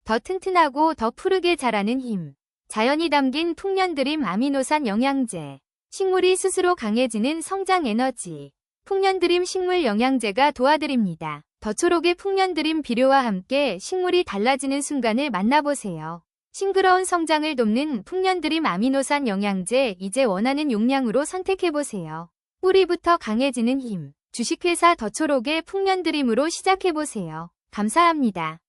더 튼튼하고 더 푸르게 자라는 힘. 자연이 담긴 풍년드림 아미노산 영양제. 식물이 스스로 강해지는 성장 에너지. 풍년드림 식물 영양제가 도와드립니다. 더 초록의 풍년드림 비료와 함께 식물이 달라지는 순간을 만나보세요. 싱그러운 성장을 돕는 풍년드림 아미노산 영양제, 이제 원하는 용량으로 선택해보세요. 뿌리부터 강해지는 힘. 주식회사 더 초록의 풍년드림으로 시작해보세요. 감사합니다.